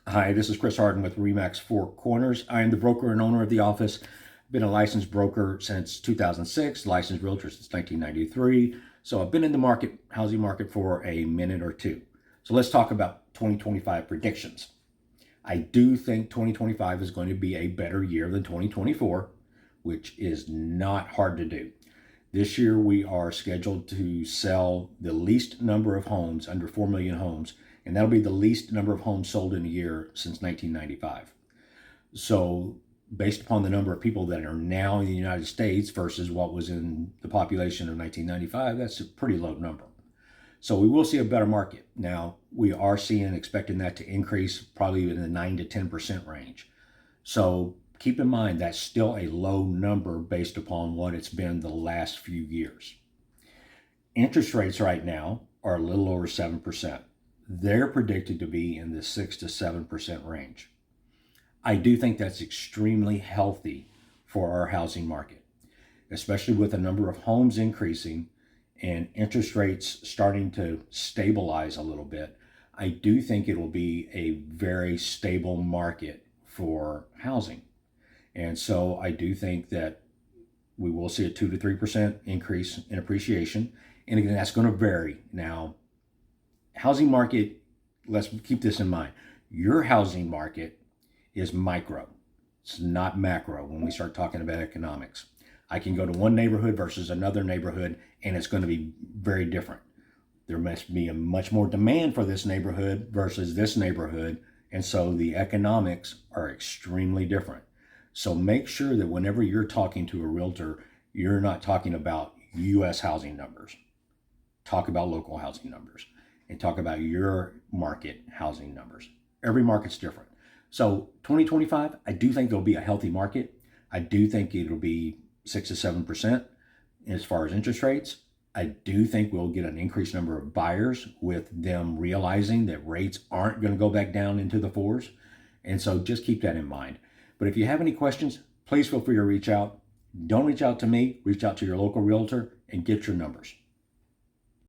Hi, this is Chris Harden with Remax Four Corners. I am the broker and owner of the office. Been a licensed broker since 2006, licensed realtor since 1993. So I've been in the housing market for a minute or two. So let's talk about 2025 predictions. I do think 2025 is going to be a better year than 2024, which is not hard to do. This year, we are scheduled to sell the least number of homes, under 4 million homes, and that'll be the least number of homes sold in a year since 1995. So, based upon the number of people that are now in the United States versus what was in the population of 1995, that's a pretty low number. So, we will see a better market. Now, we are expecting that to increase probably in the 9 to 10% range. So, keep in mind that's still a low number based upon what it's been the last few years. Interest rates right now are a little over 7%. They're predicted to be in the 6 to 7% range. I do think that's extremely healthy for our housing market, especially with the number of homes increasing and interest rates starting to stabilize a little bit. I do think it will be a very stable market for housing. And so I do think that we will see a 2 to 3% increase in appreciation. And again, that's going to vary. Now, housing market, let's keep this in mind. Your housing market is micro. It's not macro when we start talking about economics. I can go to one neighborhood versus another neighborhood, and it's going to be very different. There must be a much more demand for this neighborhood versus this neighborhood. And so the economics are extremely different. So make sure that whenever you're talking to a realtor, you're not talking about U.S. housing numbers. Talk about local housing numbers and talk about your market housing numbers. Every market's different. So 2025, I do think there'll be a healthy market. I do think it'll be 6 to 7% as far as interest rates. I do think we'll get an increased number of buyers with them realizing that rates aren't going to go back down into the fours. And so just keep that in mind. But if you have any questions, please feel free to reach out. Don't reach out to me, reach out to your local realtor and get your numbers.